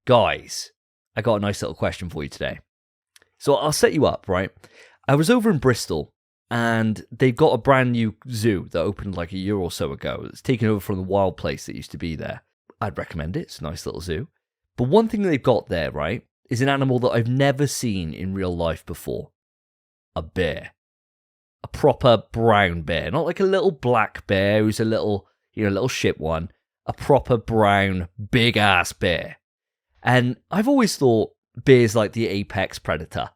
Guys, I got a nice little question for you today. So I'll set you up, right? I was over in Bristol, and they've got a brand new zoo that opened like a year or so ago. It's taken over from the wild place that used to be there. I'd recommend it. It's a nice little zoo. But one thing they've got there, right, is an animal that I've never seen in real life before. A bear. A proper brown bear. Not like a little black bear who's a little shit one. A proper brown, big-ass bear. And I've always thought bear's like the apex predator.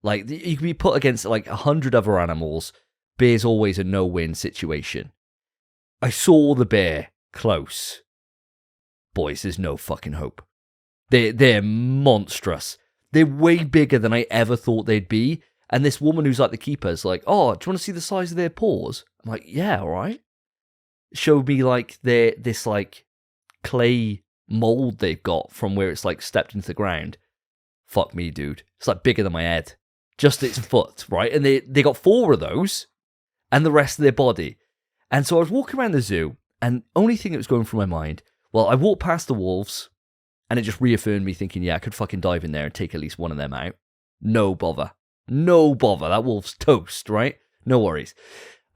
Like, you can be put against like 100 other animals. Bear's always a no-win situation. I saw the bear close. Boys, there's no fucking hope. They're monstrous. They're way bigger than I ever thought they'd be. And this woman who's like the keeper's like, oh, do you want to see the size of their paws? I'm like, yeah, all right. Showed me like this like clay mold they've got from where it's like stepped into the ground. Fuck me, dude. It's like bigger than my head. Just its foot, right? And they got 4 of those and the rest of their body. And so I was walking around the zoo, and only thing that was going through my mind, well, I walked past the wolves, and it just reaffirmed me thinking, yeah, I could fucking dive in there and take at least one of them out. No bother. No bother. That wolf's toast, right? No worries.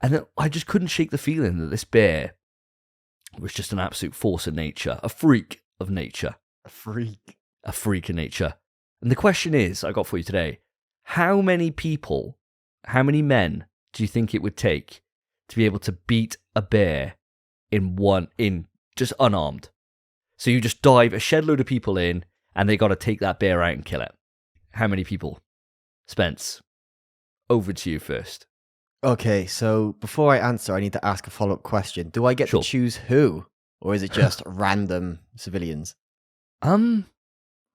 And then I just couldn't shake the feeling that this bear was just an absolute force of nature, a freak of nature. A freak of nature. And the question is, I got for you today, how many men do you think it would take to be able to beat a bear in just unarmed? So you just dive a shed load of people in, and they got to take that bear out and kill it. How many people? Spence, over to you first. Okay, so before I answer, I need to ask a follow-up question. Do I get to choose who? Or is it just random civilians? I'll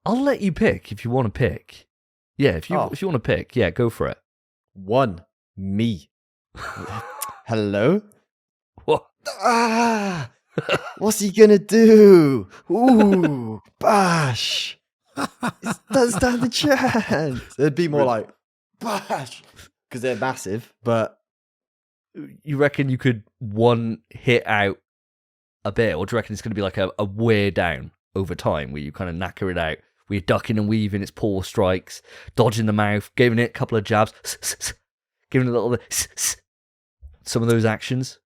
let you pick if you want to pick. Yeah, if you want to pick, yeah, go for it. 1. Me. Hello? What? What's he gonna do? Ooh, bash. It doesn't stand a chance. It'd be more like, bash. Because they're massive, but... You reckon you could one hit out a bear, or do you reckon it's going to be like a wear down over time, where you kind of knacker it out, where you're ducking and weaving its paw strikes, dodging the mouth, giving it a couple of jabs, giving it a little... Some of those actions?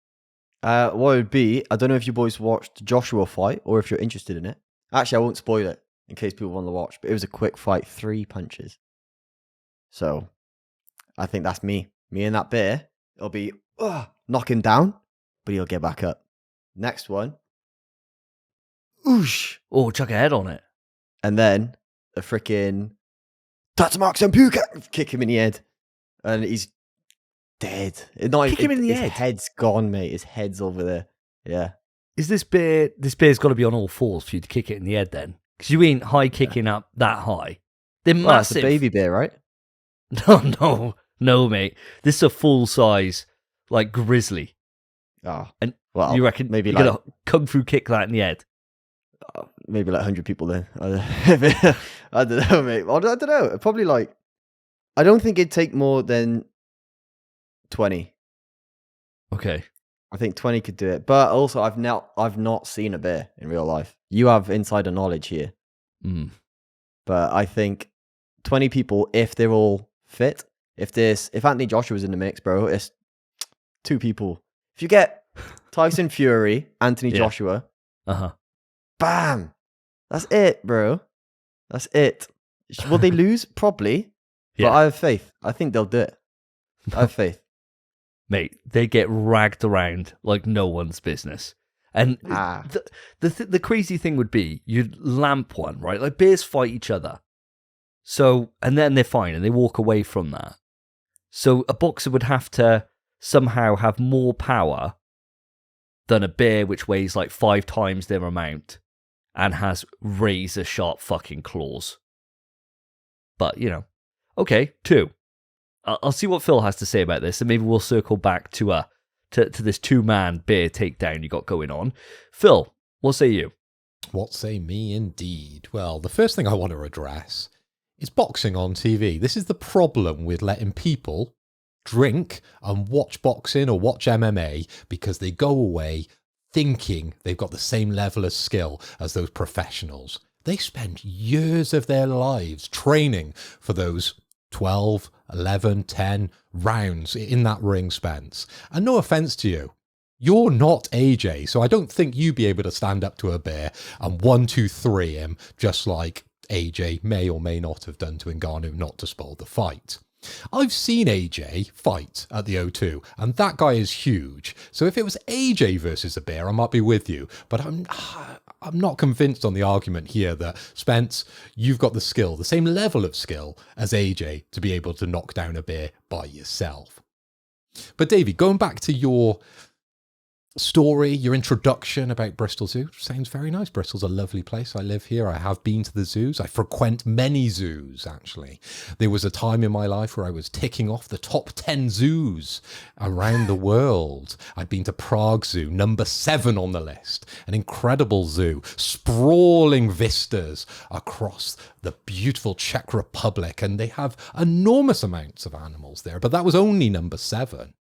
What it would be, I don't know if you boys watched Joshua fight, or if you're interested in it. Actually, I won't spoil it, in case people want to watch, but it was a quick fight, 3 punches. So, I think that's me. Me and that bear, it'll be knock him down, but he'll get back up. Next one, oosh. Oh, chuck a head on it. And then a freaking Tatsumak Senpuka, kick him in the head. And he's dead. Kick him in the head? His head's gone, mate. His head's over there. Yeah. Is this bear's got to be on all fours for you to kick it in the head then? Because you ain't high kicking up that high. They're massive. It's a baby bear, right? No, mate. This is a full size, like, grizzly. Oh, and well, you reckon maybe you're like, gonna kung fu kick that in the head? Maybe like 100 people then. I don't know, mate. I don't know. Probably like, I don't think it'd take more than 20. Okay. I think 20 could do it. But also, I've not seen a bear in real life. You have insider knowledge here. Mm. But I think 20 people, if they're all fit, if Anthony Joshua's in the mix, bro, it's 2 people. If you get Tyson Fury, Anthony Joshua, bam, that's it, bro. That's it. Will they lose? Probably. Yeah. But I have faith. I think they'll do it. I have faith. Mate, they get ragged around like no one's business. And the crazy thing would be, you'd lamp one, right? Like, bears fight each other. So, and then they're fine, and they walk away from that. So a boxer would have to somehow have more power than a bear which weighs like 5 times their amount and has razor sharp fucking claws. But, you know, okay, 2. I'll see what Phil has to say about this, and maybe we'll circle back to this 2-man bear takedown you got going on. Phil, what say you? What say me indeed? Well, the first thing I want to address is boxing on TV. This is the problem with letting people drink and watch boxing or watch MMA because they go away thinking they've got the same level of skill as those professionals. They spend years of their lives training for those 12, 11, 10 rounds in that ring, Spence. And no offense to you, you're not AJ, so I don't think you'd be able to stand up to a bear and 1, 2, 3 him, just like AJ may or may not have done to Ngannou not to spoil the fight. I've seen AJ fight at the O2, and that guy is huge. So if it was AJ versus a bear, I might be with you. But I'm not convinced on the argument here that, Spence, you've got the skill, the same level of skill as AJ to be able to knock down a bear by yourself. But Davey, going back to your story, your introduction about Bristol Zoo, sounds very nice. Bristol's a lovely place. I live here. I have been to the zoos. I frequent many zoos, actually. There was a time in my life where I was ticking off the top 10 zoos around the world. I'd been to Prague Zoo, number 7 on the list. An incredible zoo, sprawling vistas across the beautiful Czech Republic, and they have enormous amounts of animals there, but that was only number 7.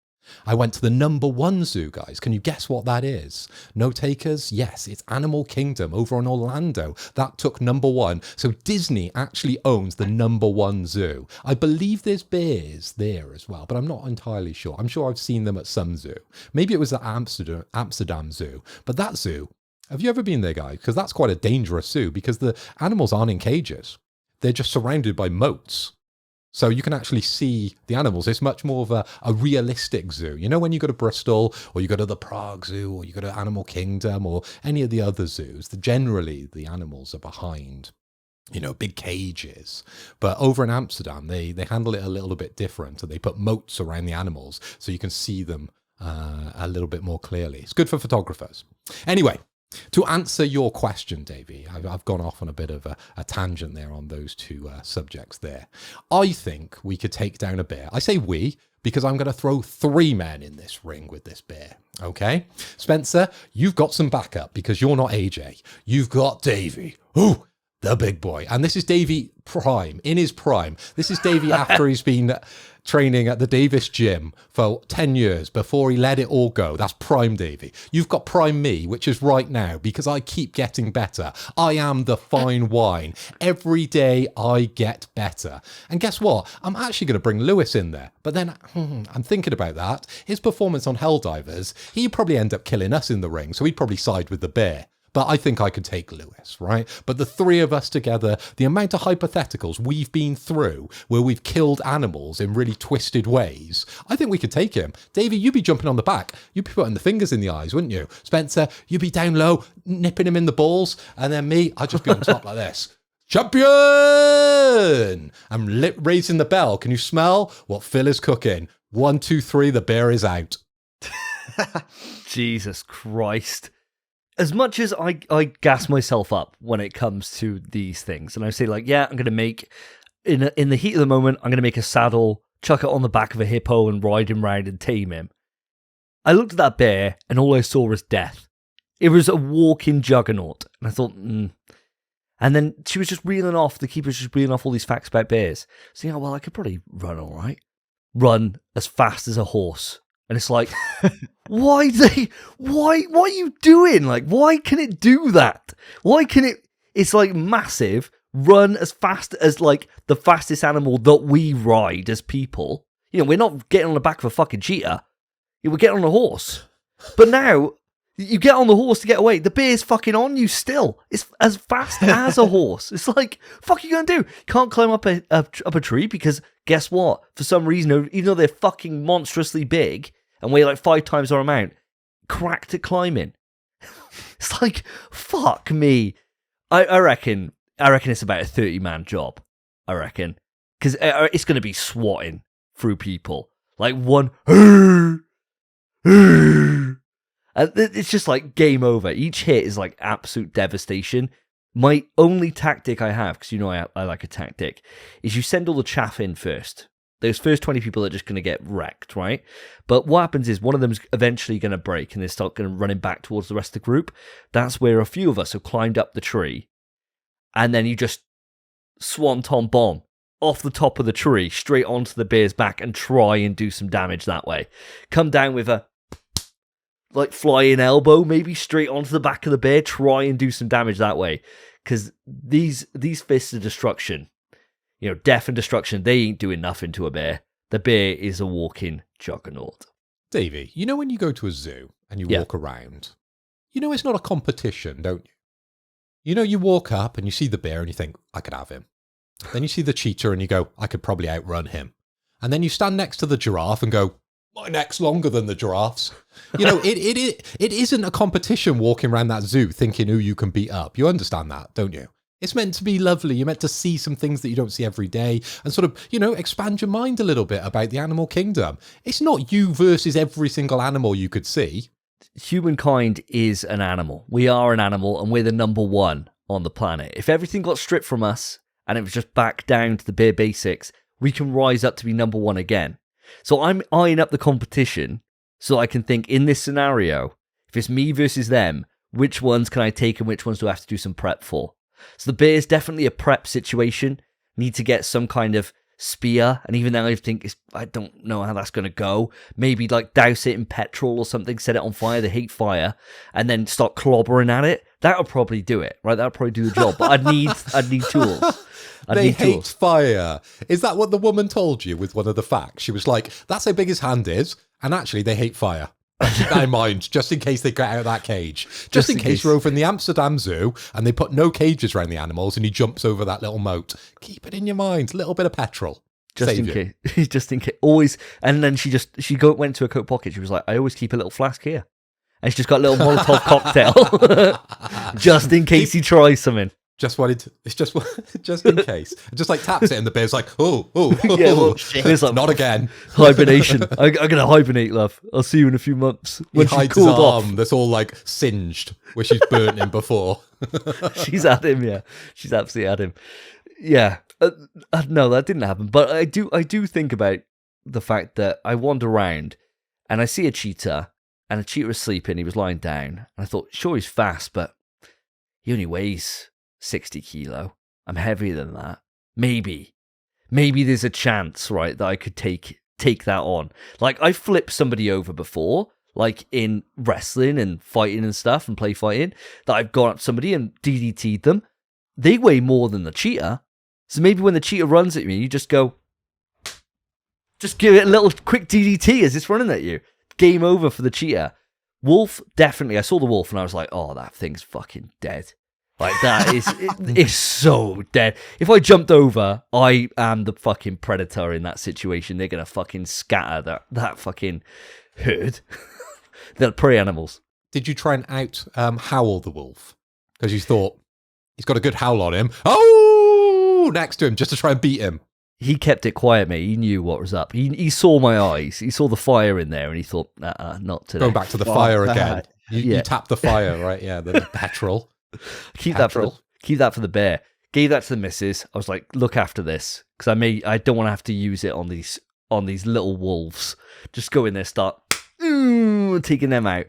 I went to the number 1 zoo, guys. Can you guess what that is? No takers? Yes, it's Animal Kingdom over in Orlando. That took number 1. So Disney actually owns the number 1 zoo. I believe there's bears there as well, but I'm not entirely sure. I'm sure I've seen them at some zoo. Maybe it was the Amsterdam Zoo. But that zoo, have you ever been there, guys? Because that's quite a dangerous zoo because the animals aren't in cages. They're just surrounded by moats. So you can actually see the animals. It's much more of a realistic zoo. You know, when you go to Bristol or you go to the Prague Zoo or you go to Animal Kingdom or any of the other zoos, generally the animals are behind, you know, big cages. But over in Amsterdam, they handle it a little bit different. And they put moats around the animals so you can see them a little bit more clearly. It's good for photographers. Anyway, to answer your question, Davey, I've gone off on a bit of a tangent there on those two subjects there. I think we could take down a bear. I say we, because I'm going to throw 3 men in this ring with this bear, okay? Spencer, you've got some backup because you're not AJ. You've got Davey. Ooh, the big boy. And this is Davey prime, in his prime. This is Davey after he's been training at the Davis gym for 10 years before he let it all go. That's prime Davey. You've got prime me, which is right now because I keep getting better. I am the fine wine. Every day I get better. And guess what? I'm actually going to bring Lewis in there. But then I'm thinking about that. His performance on Helldivers, he'd probably end up killing us in the ring. So he'd probably side with the bear. But I think I could take Lewis, right? But the 3 of us together, the amount of hypotheticals we've been through where we've killed animals in really twisted ways, I think we could take him. Davey, you'd be jumping on the back. You'd be putting the fingers in the eyes, wouldn't you? Spencer, you'd be down low, nipping him in the balls. And then me, I'd just be on top like this. Champion! I'm raising the bell. Can you smell what Phil is cooking? 1, 2, 3, the bear is out. Jesus Christ. As much as I gas myself up when it comes to these things, and I say like, yeah, I'm going to make, in the heat of the moment, I'm going to make a saddle, chuck it on the back of a hippo and ride him round and tame him. I looked at that bear and all I saw was death. It was a walking juggernaut. And I thought, And then she was just reeling off, the keeper was just reeling off all these facts about bears. So, well, I could probably run all right. Run as fast as a horse. And it's like, why are you doing? Like, why can it do that? Why can it's like massive, run as fast as like the fastest animal that we ride as people. You know, we're not getting on the back of a fucking cheetah. We're getting on a horse. But now, you get on the horse to get away. The bear's fucking on you still. It's as fast as a horse. It's like, fuck are you going to do? You can't climb up a tree because guess what? For some reason, even though they're fucking monstrously big and weigh like 5 times our amount, cracked at climbing. It's like, fuck me. I reckon it's about a 30-man job. I reckon. Because it's going to be swatting through people. Like one... And it's just like game over. Each hit is like absolute devastation. My only tactic I have, because you know I like a tactic, is you send all the chaff in first. Those first 20 people are just going to get wrecked, right? But what happens is one of them's eventually going to break and they start going to running back towards the rest of the group. That's where a few of us have climbed up the tree. And then you just swanton bomb off the top of the tree, straight onto the bear's back and try and do some damage that way. Come down with a like flying elbow, maybe straight onto the back of the bear, try and do some damage that way. because these fists of destruction, death and destruction, they ain't doing nothing to a bear. The bear is a walking juggernaut. Davey, when you go to a zoo and you walk around, it's not a competition, don't you? You walk up and you see the bear and you think, I could have him. Then you see the cheetah and you go, I could probably outrun him. And then you stand next to the giraffe and go, my neck's longer than the giraffe's. It isn't a competition walking around that zoo thinking who you can beat up. You understand that, don't you? It's meant to be lovely. You're meant to see some things that you don't see every day and sort of, expand your mind a little bit about the animal kingdom. It's not you versus every single animal you could see. Humankind is an animal. We are an animal and we're the number one on the planet. If everything got stripped from us and it was just back down to the bare basics, we can rise up to be number one again. So I'm eyeing up the competition so I can think in this scenario, if it's me versus them, which ones can I take and which ones do I have to do some prep for? So the bear is definitely a prep situation. Need to get some kind of spear, and even then I think I don't know how that's going to go. Maybe like douse it in petrol or something, set it on fire, they hate fire, and then start clobbering at it. That would probably do it, right? That would probably do the job, but I'd need tools. They hate fire. Is that what the woman told you with one of the facts? She was like, that's how big his hand is, and actually they hate fire. Keep that in mind, just in case they get out of that cage. Just in case you're over in the Amsterdam Zoo and they put no cages around the animals and he jumps over that little moat. Keep it in your mind. A little bit of petrol. Just in case. Just in case. Always. And then she went to her coat pocket. She was like, I always keep a little flask here. And she just got a little Molotov cocktail. Just in case he tries something. Just in case. Just like taps it and the bear's like, oh, yeah, well, it's like, not again. Hibernation. I'm going to hibernate, love. I'll see you in a few months. When he hides his arm that's all like singed, where she's burnt him before. She's at him, yeah. She's absolutely at him. Yeah. No, that didn't happen. But I do think about the fact that I wander around and I see a cheetah, and a cheetah was sleeping. He was lying down. And I thought, sure, he's fast, but he only weighs 60 kilo. I'm heavier than that. Maybe there's a chance, right, that I could take that on. Like, I flipped somebody over before, like in wrestling and fighting and stuff and play fighting, that I've gone up somebody and DDT'd them. They weigh more than the cheetah. So maybe when the cheetah runs at me, you just go, just give it a little quick DDT as it's running at you. Game over for the cheetah. Wolf, definitely. I saw the wolf and I was like, oh, that thing's fucking dead. Like, that is so dead. If I jumped over, I am the fucking predator in that situation. They're going to fucking scatter that fucking herd. They're prey animals. Did you try and howl the wolf? Because you thought, he's got a good howl on him. Oh, next to him, just to try and beat him. He kept it quiet, mate. He knew what was up. He saw my eyes. He saw the fire in there, and he thought, not today. Going back to the fire again. You tapped the fire, right? Yeah, the petrol. Keep that for the bear. Gave that to the missus. I was like, look after this, because I don't want to have to use it on these little wolves. Just go in there, start taking them out.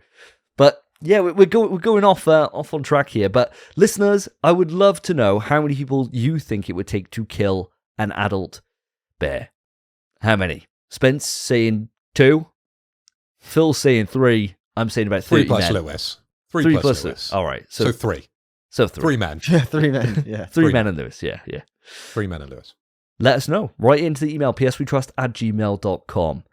But yeah, we're going off on track here. But listeners, I would love to know how many people you think it would take to kill an adult bear. How many? Spence saying 2. Phil saying 3. I'm saying about 30 3 plus men. Lewis. 3 plus Lewis. All right. So 3. So 3. 3 men. Yeah, 3 men. Yeah. 3 men and Lewis. Yeah. 3 men and Lewis. Let us know. Write into the email pswetrust@gmail.com.